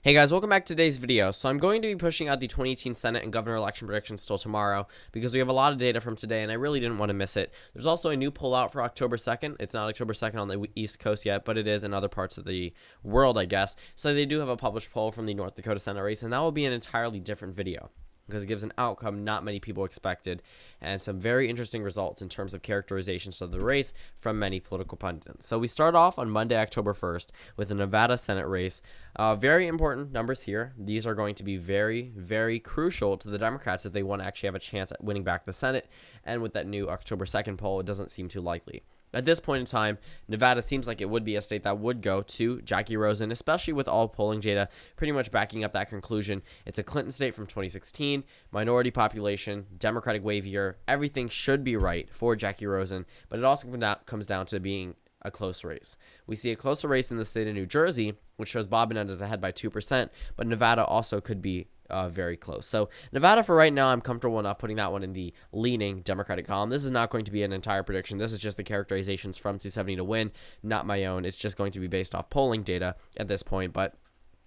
Hey guys, welcome back to today's video. So I'm going to be pushing out the 2018 Senate and governor election predictions till tomorrow because we have a lot of data from today and I really didn't want to miss it. There's also a new poll out for October 2nd. It's not October 2nd on the East Coast yet, but it is in other parts of the world, I guess. So they do have a published poll from the North Dakota Senate race, and that will be an entirely different video because it gives an outcome not many people expected and some very interesting results in terms of characterizations of the race from many political pundits. So we start off on Monday, October 1st with the Nevada Senate race. Very important numbers here. These are going to be very, very crucial to the Democrats if they want to actually have a chance at winning back the Senate. And with that new October 2nd poll, it doesn't seem too likely. At this point in time, Nevada seems like it would be a state that would go to Jackie Rosen, especially with all polling data pretty much backing up that conclusion. It's a Clinton state from 2016, minority population, Democratic wave year. Everything should be right for Jackie Rosen, but it also comes down to being a close race. We see a closer race in the state of New Jersey, which shows Bob Menendez ahead by 2%, but Nevada also could be very close. So Nevada for right now, I'm comfortable enough putting that one in the leaning Democratic column. This is not going to be an entire prediction. This is just the characterizations from 270 to win, not my own. It's just going to be based off polling data at this point, but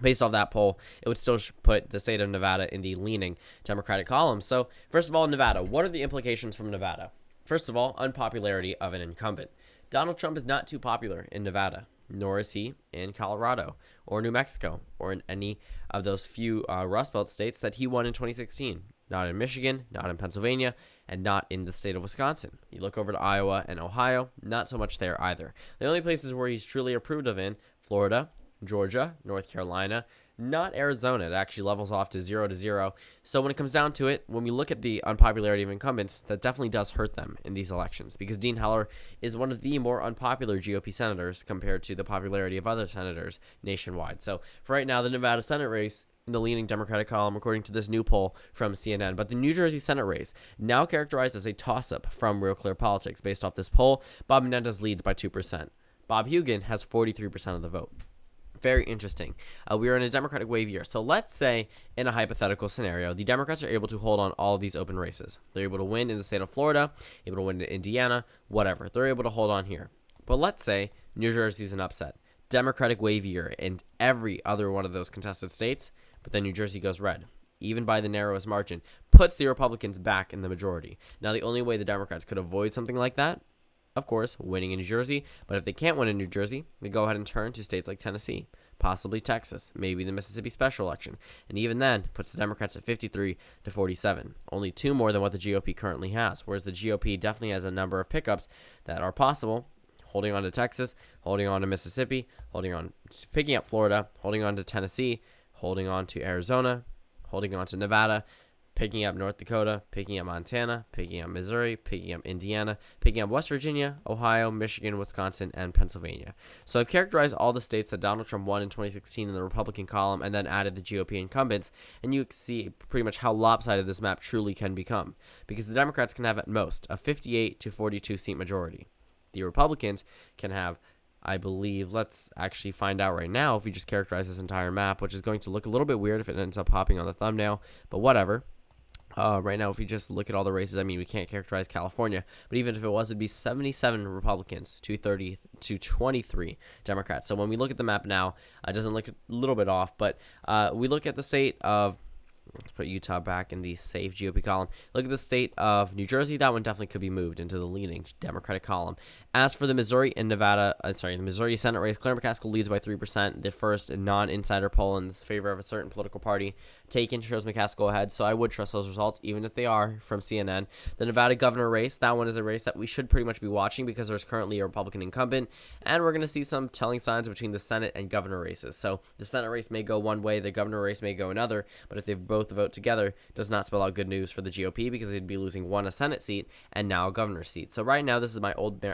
based off that poll, it would still put the state of Nevada in the leaning Democratic column. So first of all, Nevada, what are the implications from Nevada? First of all, unpopularity of an incumbent. Donald Trump is not too popular in Nevada, nor is he in Colorado or New Mexico or in any of those few Rust Belt states that he won in 2016. Not in Michigan, not in Pennsylvania, and not in the state of Wisconsin. You look over to Iowa and Ohio, not so much there either. The only places where he's truly approved of in Florida, Georgia, North Carolina, not Arizona. It actually levels off to 0-0. So when it comes down to it, when we look at the unpopularity of incumbents, that definitely does hurt them in these elections because Dean Heller is one of the more unpopular GOP senators compared to the popularity of other senators nationwide. So for right now, the Nevada Senate race in the leaning Democratic column, according to this new poll from CNN. But the New Jersey Senate race, now characterized as a toss-up from Real Clear Politics. Based off this poll, Bob Menendez leads by 2%. Bob Hugin has 43% of the vote. Very interesting. We are in a Democratic wave year. So let's say in a hypothetical scenario, the Democrats are able to hold on all of these open races. They're able to win in the state of Florida, able to win in Indiana, whatever. They're able to hold on here. But let's say New Jersey's an upset. Democratic wave year in every other one of those contested states, but then New Jersey goes red, even by the narrowest margin, puts the Republicans back in the majority. Now, the only way the Democrats could avoid something like that, of course, winning in New Jersey. But if they can't win in New Jersey, they go ahead and turn to states like Tennessee, possibly Texas, maybe the Mississippi special election. And even then, puts the Democrats at 53-47. Only two more than what the GOP currently has, whereas the GOP definitely has a number of pickups that are possible, holding on to Texas, holding on to Mississippi, picking up Florida, holding on to Tennessee, holding on to Arizona, holding on to Nevada, picking up North Dakota, picking up Montana, picking up Missouri, picking up Indiana, picking up West Virginia, Ohio, Michigan, Wisconsin, and Pennsylvania. So I've characterized all the states that Donald Trump won in 2016 in the Republican column and then added the GOP incumbents, and you can see pretty much how lopsided this map truly can become, because the Democrats can have at most a 58 to 42 seat majority. The Republicans can have, I believe, let's actually find out right now if we just characterize this entire map, which is going to look a little bit weird if it ends up popping on the thumbnail, but whatever. Right now, if we just look at all the races, I mean, we can't characterize California, but even if it was, it'd be 77 Republicans to 23 Democrats. So when we look at the map now, it doesn't look a little bit off, but we look at the state of, let's put Utah back in the safe GOP column. Look at the state of New Jersey. That one definitely could be moved into the leaning Democratic column. As for the Missouri and Nevada, the Missouri Senate race, Claire McCaskill leads by 3%. The first non-insider poll in favor of a certain political party taken shows McCaskill ahead, so I would trust those results, even if they are from CNN. The Nevada governor race, that one is a race that we should pretty much be watching because there's currently a Republican incumbent, and we're going to see some telling signs between the Senate and governor races. So the Senate race may go one way, the governor race may go another, but if they both vote together, does not spell out good news for the GOP because they'd be losing one a Senate seat and now a governor's seat. So right now, this is my old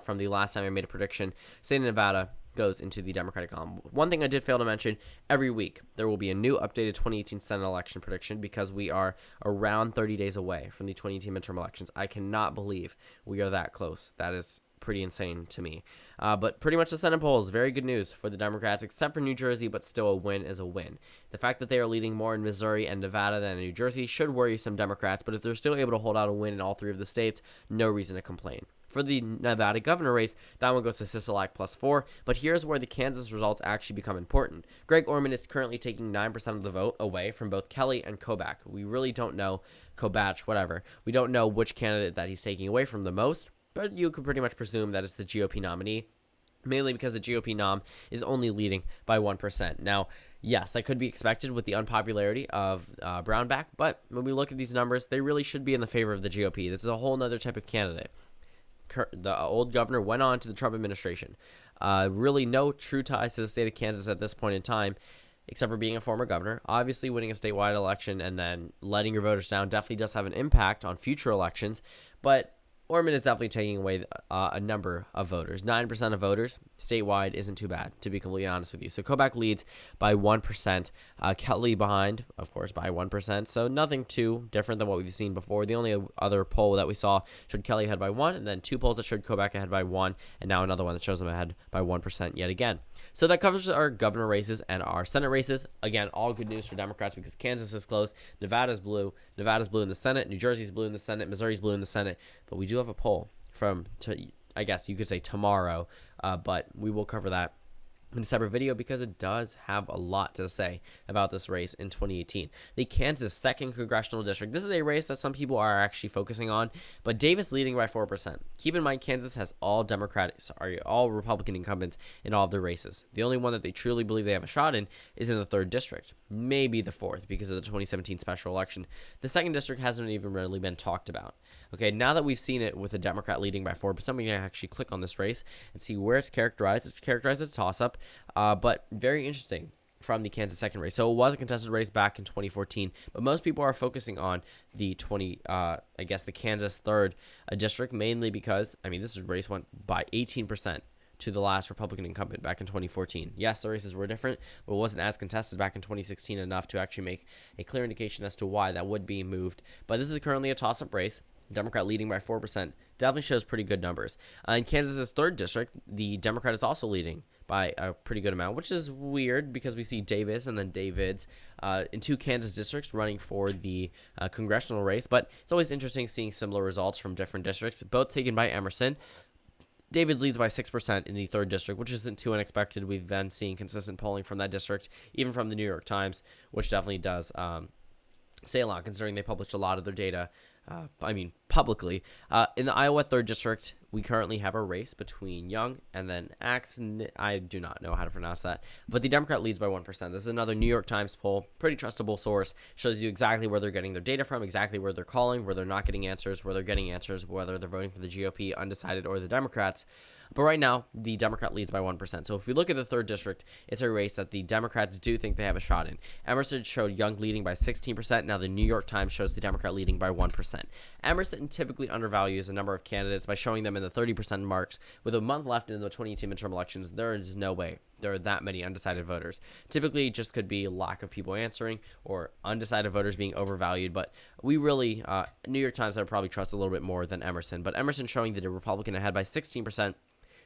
from the last time I made a prediction. State of Nevada goes into the Democratic column. One thing I did fail to mention, every week there will be a new updated 2018 Senate election prediction because we are around 30 days away from the 2018 midterm elections. I cannot believe we are that close. That is pretty insane to me. But pretty much the Senate poll is very good news for the Democrats, except for New Jersey, but still a win is a win. The fact that they are leading more in Missouri and Nevada than in New Jersey should worry some Democrats, but if they're still able to hold out a win in all three of the states, no reason to complain. For the Nevada governor race, that one goes to Sisolak +4, but here's where the Kansas results actually become important. Greg Orman is currently taking 9% of the vote away from both Kelly and Kobach. We really don't know, Kobach, whatever. We don't know which candidate that he's taking away from the most, but you could pretty much presume that it's the GOP nominee, mainly because the GOP nom is only leading by 1%. Now, yes, that could be expected with the unpopularity of Brownback, but when we look at these numbers, they really should be in the favor of the GOP. This is a whole other type of candidate. The old governor went on to the Trump administration. Really no true ties to the state of Kansas at this point in time, except for being a former governor. Obviously, winning a statewide election and then letting your voters down definitely does have an impact on future elections, but Orman is definitely taking away a number of voters. 9% of voters statewide isn't too bad, to be completely honest with you. So Kobach leads by 1%. Kelly behind, of course, by 1%. So nothing too different than what we've seen before. The only other poll that we saw showed Kelly ahead by 1, and then 2 polls that showed Kobach ahead by 1, and now another one that shows him ahead by 1% yet again. So that covers our governor races and our Senate races. Again, all good news for Democrats because Kansas is close. Nevada's blue. Nevada's blue in the Senate. New Jersey's blue in the Senate. Missouri's blue in the Senate. But we do have a poll from, I guess you could say tomorrow, but we will cover that in a separate video because it does have a lot to say about this race in 2018. The Kansas 2nd Congressional District. This is a race that some people are actually focusing on, but Davis leading by 4%. Keep in mind, Kansas has all Republican incumbents in all of their races. The only one that they truly believe they have a shot in is in the 3rd District, maybe the 4th because of the 2017 special election. The 2nd District hasn't even really been talked about. Okay, now that we've seen it with a Democrat leading by 4%, we can actually click on this race and see where it's characterized. It's characterized as a toss-up. But very interesting from the Kansas 2nd race. So it was a contested race back in 2014, but most people are focusing on the the Kansas 3rd district, mainly because, this race went by 18% to the last Republican incumbent back in 2014. Yes, the races were different, but it wasn't as contested back in 2016 enough to actually make a clear indication as to why that would be moved. But this is currently a toss-up race. Democrat leading by 4% definitely shows pretty good numbers. In Kansas's 3rd district, the Democrat is also leading by a pretty good amount, which is weird because we see Davis and then Davids in 2 Kansas districts running for the congressional race. But it's always interesting seeing similar results from different districts, both taken by Emerson. Davids leads by 6% in the 3rd district, which isn't too unexpected. We've been seeing consistent polling from that district, even from the New York Times, which definitely does say a lot considering they published a lot of their data publicly. In the Iowa 3rd District, we currently have a race between Young and then Axe. I do not know how to pronounce that, but the Democrat leads by 1%. This is another New York Times poll, pretty trustable source, shows you exactly where they're getting their data from, exactly where they're calling, where they're not getting answers, where they're getting answers, whether they're voting for the GOP, undecided, or the Democrats. But right now, the Democrat leads by 1%. So if we look at the 3rd district, it's a race that the Democrats do think they have a shot in. Emerson showed Young leading by 16%. Now the New York Times shows the Democrat leading by 1%. Emerson typically undervalues a number of candidates by showing them in the 30% marks. With a month left in the 2018 midterm elections, there is no way there are that many undecided voters. Typically, it just could be lack of people answering or undecided voters being overvalued. But we really, New York Times, I would probably trust a little bit more than Emerson. But Emerson showing that a Republican ahead by 16%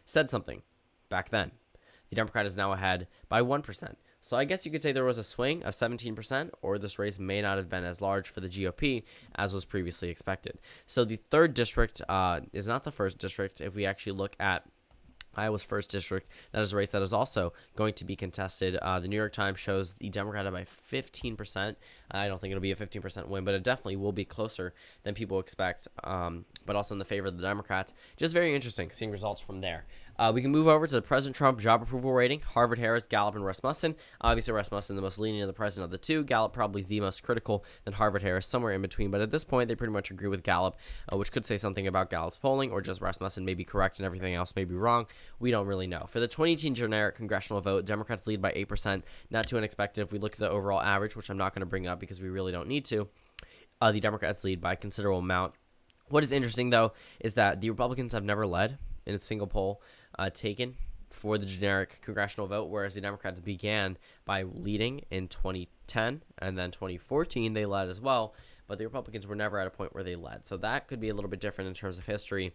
said something back then. The Democrat is now ahead by 1%. So I guess you could say there was a swing of 17%, or this race may not have been as large for the GOP as was previously expected. So the 3rd district is not the 1st district. If we actually look at Iowa's 1st district, that is a race that is also going to be contested. The New York Times shows the Democrat by 15%. I don't think it'll be a 15% win, but it definitely will be closer than people expect, but also in the favor of the Democrats. Just very interesting seeing results from there. We can move over to the President Trump job approval rating. Harvard Harris, Gallup, and Rasmussen. Obviously, Rasmussen the most lenient of the president of the two. Gallup probably the most critical, then Harvard Harris somewhere in between. But at this point, they pretty much agree with Gallup, which could say something about Gallup's polling, or just Rasmussen may be correct and everything else may be wrong. We don't really know. For the 2018 generic congressional vote, Democrats lead by 8%. Not too unexpected if we look at the overall average, which I'm not going to bring up because we really don't need to. The Democrats lead by a considerable amount. What is interesting, though, is that the Republicans have never led in a single poll taken for the generic congressional vote, whereas the Democrats began by leading in 2010, and then 2014 they led as well, but the Republicans were never at a point where they led. So that could be a little bit different in terms of history,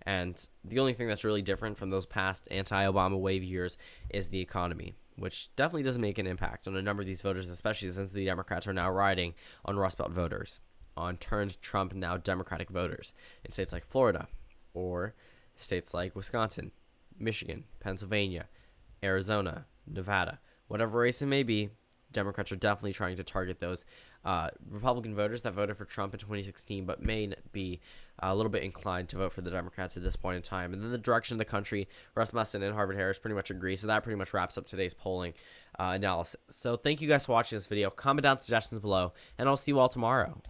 and the only thing that's really different from those past anti-Obama wave years is the economy, which definitely does make an impact on a number of these voters, especially since the Democrats are now riding on Rust Belt voters, on turned Trump now Democratic voters in states like Florida, or states like Wisconsin, Michigan, Pennsylvania, Arizona, Nevada, whatever race it may be, Democrats are definitely trying to target those Republican voters that voted for Trump in 2016 but may be a little bit inclined to vote for the Democrats at this point in time. And then the direction of the country, Rasmussen and Harvard-Harris pretty much agree. So that pretty much wraps up today's polling analysis. So thank you guys for watching this video. Comment down suggestions below, and I'll see you all tomorrow.